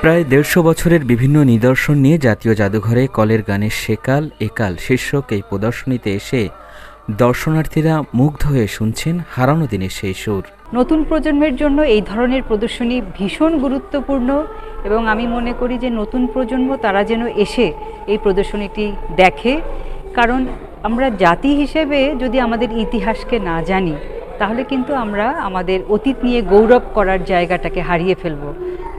প্রায় ১৫০ বছরের বিভিন্ন নিদর্শন নিয়ে জাতীয় জাদুঘরে কলের গানের সেকাল একাল শীর্ষক এই প্রদর্শনীতে এসে দর্শনার্থীরা মুগ্ধ হয়ে শুনছেন হারানো দিনের সেই সুর। নতুন প্রজন্মের জন্য এই ধরনের প্রদর্শনী ভীষণ গুরুত্বপূর্ণ এবং আমি মনে করি যে নতুন প্রজন্ম তারা যেন এসে এই প্রদর্শনীটি দেখে, কারণ আমরা জাতি হিসেবে যদি আমাদের ইতিহাসকে না জানি তাহলে কিন্তু আমরা আমাদের অতীত নিয়ে গৌরব করার জায়গাটাকে হারিয়ে ফেলব।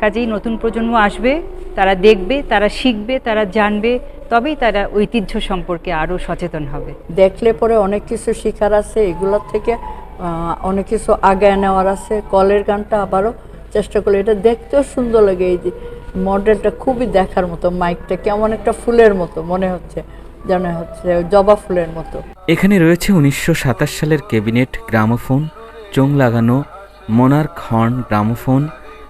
কাজেই নতুন প্রজন্ম আসবে, তারা দেখবে, তারা শিখবে, তারা জানবে, তবেই তারা ঐতিহ্য সম্পর্কে আরও সচেতন হবে। দেখলে পরে অনেক কিছু শেখার আছে, এগুলোর থেকে অনেক কিছু আগায় নেওয়ার আছে। কলের গানটা আবারও চেষ্টা করলে, এটা দেখতেও সুন্দর লাগে। এই যে মডেলটা খুবই দেখার মতো, মাইকটা কেমন একটা ফুলের মতো মনে হচ্ছে, যেন হচ্ছে জবা ফুলের মতো। এখানে রয়েছে ১৯২৭ সালের ক্যাবিনেট গ্রামোফোন, চোং লাগানো monarch horn gramophone,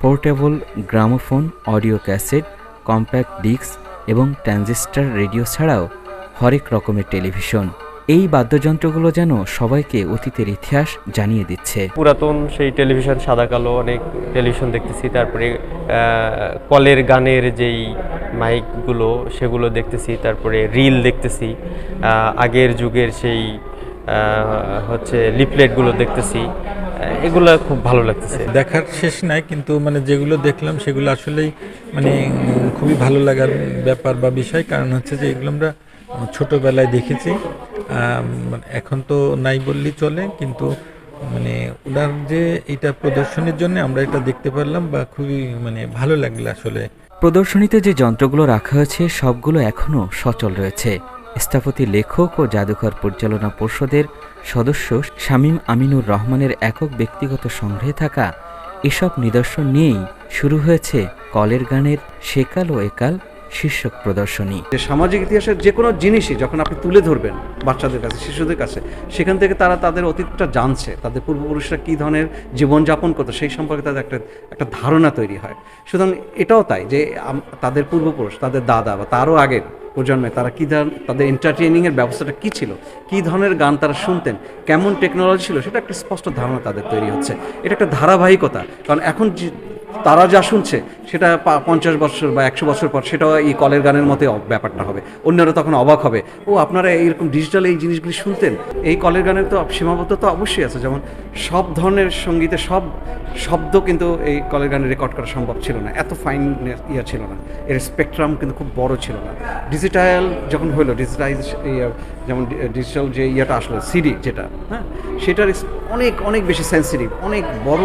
portable gramophone, audio cassette, compact disc এবং ট্রানজিস্টর রেডিও ছাড়াও হরেক রকমের টেলিভিশন। এই বাদ্যযন্ত্রগুলো যেন সবাইকে অতীতের ইতিহাস জানিয়ে দিচ্ছে। পুরাতন সেই টেলিভিশন, সাদা কালো অনেক টেলিভিশন দেখতেছি, তারপরে কলের গানের যেই মাইকগুলো সেগুলো দেখতেছি, তারপরে রিল দেখতেছি, আগের যুগের সেই হচ্ছে লিফলেটগুলো দেখতেছি। এগুলো খুব ভালো লাগতেছে। দেখার শেষ নাই, কিন্তু মানে যেগুলো দেখলাম সেগুলো আসলেই মানে খুবই ভালো লাগার ব্যাপার বা বিষয়। কারণ হচ্ছে যে এগুলো আমরা ছোটোবেলায় দেখেছি, এখন তো নাই বললেই চলে, কিন্তু মানে ওনার যে এটা প্রদর্শনীর জন্য আমরা এটা দেখতে পারলাম বা খুবই মানে ভালো লাগলো আসলে। প্রদর্শনীতে যে যন্ত্রগুলো রাখা হয়েছে সবগুলো এখনও সচল রয়েছে। স্থপতি, লেখক ও জাদুঘর পরিচালনা পর্ষদের সদস্য শামীম আমিনুর রহমানের একক ব্যক্তিগত সংগ্রহে থাকা এসব নিদর্শন নিয়েই শুরু হয়েছে কলের গানের সেকাল ও একাল শীর্ষক প্রদর্শনী। সামাজিক ইতিহাসের যে কোনো জিনিসই যখন আপনি তুলে ধরবেন বাচ্চাদের কাছে, শিশুদের কাছে, সেখান থেকে তারা তাদের অতীতটা জানছে, তাদের পূর্বপুরুষরা কী ধরনের জীবনযাপন করতো সেই সম্পর্কে তাদের একটা ধারণা তৈরি হয়। সুতরাং এটাও তাই যে তাদের পূর্বপুরুষ, তাদের দাদা বা তারও আগের প্রজন্মে তারা কী ধরনের, তাদের এন্টারটেইনিংয়ের ব্যবস্থাটা কী ছিল, কী ধরনের গান তারা শুনতেন, কেমন টেকনোলজি ছিল, সেটা একটা স্পষ্ট ধারণা তাদের তৈরি হচ্ছে। এটা একটা ধারাবাহিকতা, কারণ এখন তারা যা শুনছে সেটা 50 বছর বা 100 বছর পর সেটাও এই কলের গানের মতো ব্যাপারটা হবে। অন্যরা তখন অবাক হবে, ও আপনারা এইরকম ডিজিটাল এই জিনিসগুলি শুনতেন। এই কলের গানের তো সীমাবদ্ধতা অবশ্যই আছে, যেমন সব ধরনের সঙ্গীতে সব শব্দ কিন্তু এই কলের গানে রেকর্ড করা সম্ভব ছিল না, এত ফাইন ইয়ে ছিল না, এর স্পেকট্রাম কিন্তু খুব বড় ছিল না। ডিজিটাল যখন হলো, যেমন ডিজিটাল যে ইয়েটা আসলো, সিডি যেটা, হ্যাঁ, সেটার অনেক অনেক বেশি সেন্সিটিভ, অনেক বড়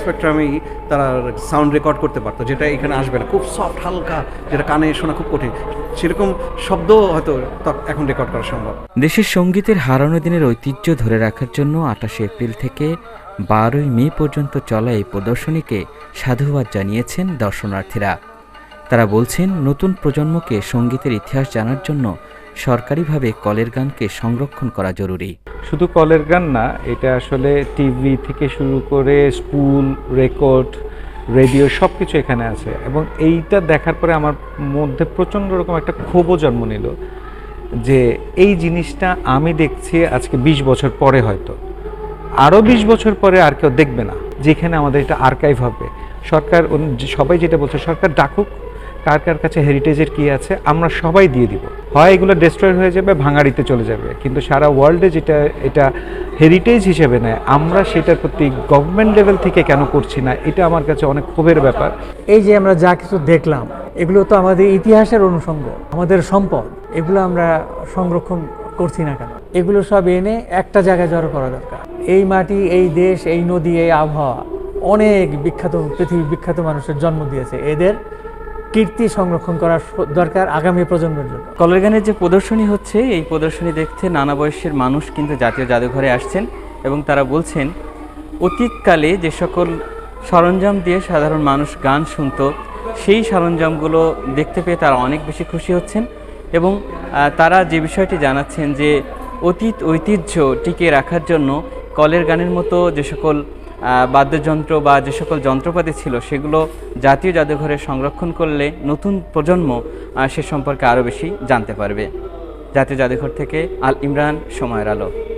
স্পেকট্রামেই তারা সাউন্ড রেকর্ড করতে পারতো, যেটা এখানে আসবে না। খুব সফট, হালকা, যেটা কানে শোনা খুব কঠিন, সেরকম শব্দ হয়তো এখন রেকর্ড করা সম্ভব। দেশের সঙ্গীতের হারানো দিনের ঐতিহ্য ধরে রাখার জন্য 28 এপ্রিল থেকে 12 মে পর্যন্ত চলা এই প্রদর্শনীকে সাধুবাদ জানিয়েছেন দর্শনার্থীরা। তারা বলছেন, নতুন প্রজন্মকে সঙ্গীতের ইতিহাস জানার জন্য সরকারিভাবে কলের গানকে সংরক্ষণ করা জরুরি। শুধু কলের গান না, এটা আসলে টিভি থেকে শুরু করে স্পুল, রেকর্ড, রেডিও সব কিছু এখানে আছে। এবং এইটা দেখার পরে আমার মধ্যে প্রচণ্ড রকম একটা ক্ষোভও জন্ম নিল যে এই জিনিসটা আমি দেখছি আজকে 20 বছর পরে, হয়তো আরও 20 বছর পরে আর কেউ দেখবে না, যেখানে আমাদের এটা আর্কাইভ হবে। সরকার, সবাই যেটা বলছে, সরকার ডাকুক, কার কার কাছে হেরিটেজের কী আছে আমরা সবাই দিয়ে দিব। হয় এগুলো ডিস্ট্রয় হয়ে যাবে, ভাঙাড়িতে চলে যাবে, কিন্তু সারা ওয়ার্ল্ডে যেটা এটা হেরিটেজ হিসেবে নেয়, আমরা সেটার প্রতি গভর্নমেন্ট লেভেল থেকে কেন করছি না, এটা আমার কাছে অনেক ক্ষোভের ব্যাপার। এই যে আমরা যা কিছু দেখলাম, এগুলো তো আমাদের ইতিহাসের অনুষঙ্গ, আমাদের সম্পদ, এগুলো আমরা সংরক্ষণ করছি না কেন? এগুলো সব এনে একটা জায়গায় জড়ো করা দরকার। এই মাটি, এই দেশ, এই নদী, এই আবহাওয়া অনেক বিখ্যাত, পৃথিবীর বিখ্যাত মানুষের জন্ম দিয়েছে, এদের কীর্তি সংরক্ষণ করা দরকার আগামী প্রজন্মের জন্য। কলের গানের যে প্রদর্শনী হচ্ছে, এই প্রদর্শনী দেখতে নানা বয়সের মানুষ কিন্তু জাতীয় জাদুঘরে আসছেন এবং তারা বলছেন, অতীতকালে যে সকল সরঞ্জাম দিয়ে সাধারণ মানুষ গান শুনতো, সেই সরঞ্জামগুলো দেখতে পেয়ে তারা অনেক বেশি খুশি হচ্ছেন এবং তারা যে বিষয়টি জানাচ্ছেন যে অতীত ঐতিহ্য টিকিয়ে রাখার জন্য কলের গানের মতো যে সকল বাদ্যযন্ত্র বা যে সকল যন্ত্রপাতি ছিল সেগুলো জাতীয় জাদুঘরে সংরক্ষণ করলে নতুন প্রজন্ম সে সম্পর্কে আরও বেশি জানতে পারবে। জাতীয় জাদুঘর থেকে আল ইমরান, সময়ের আলো।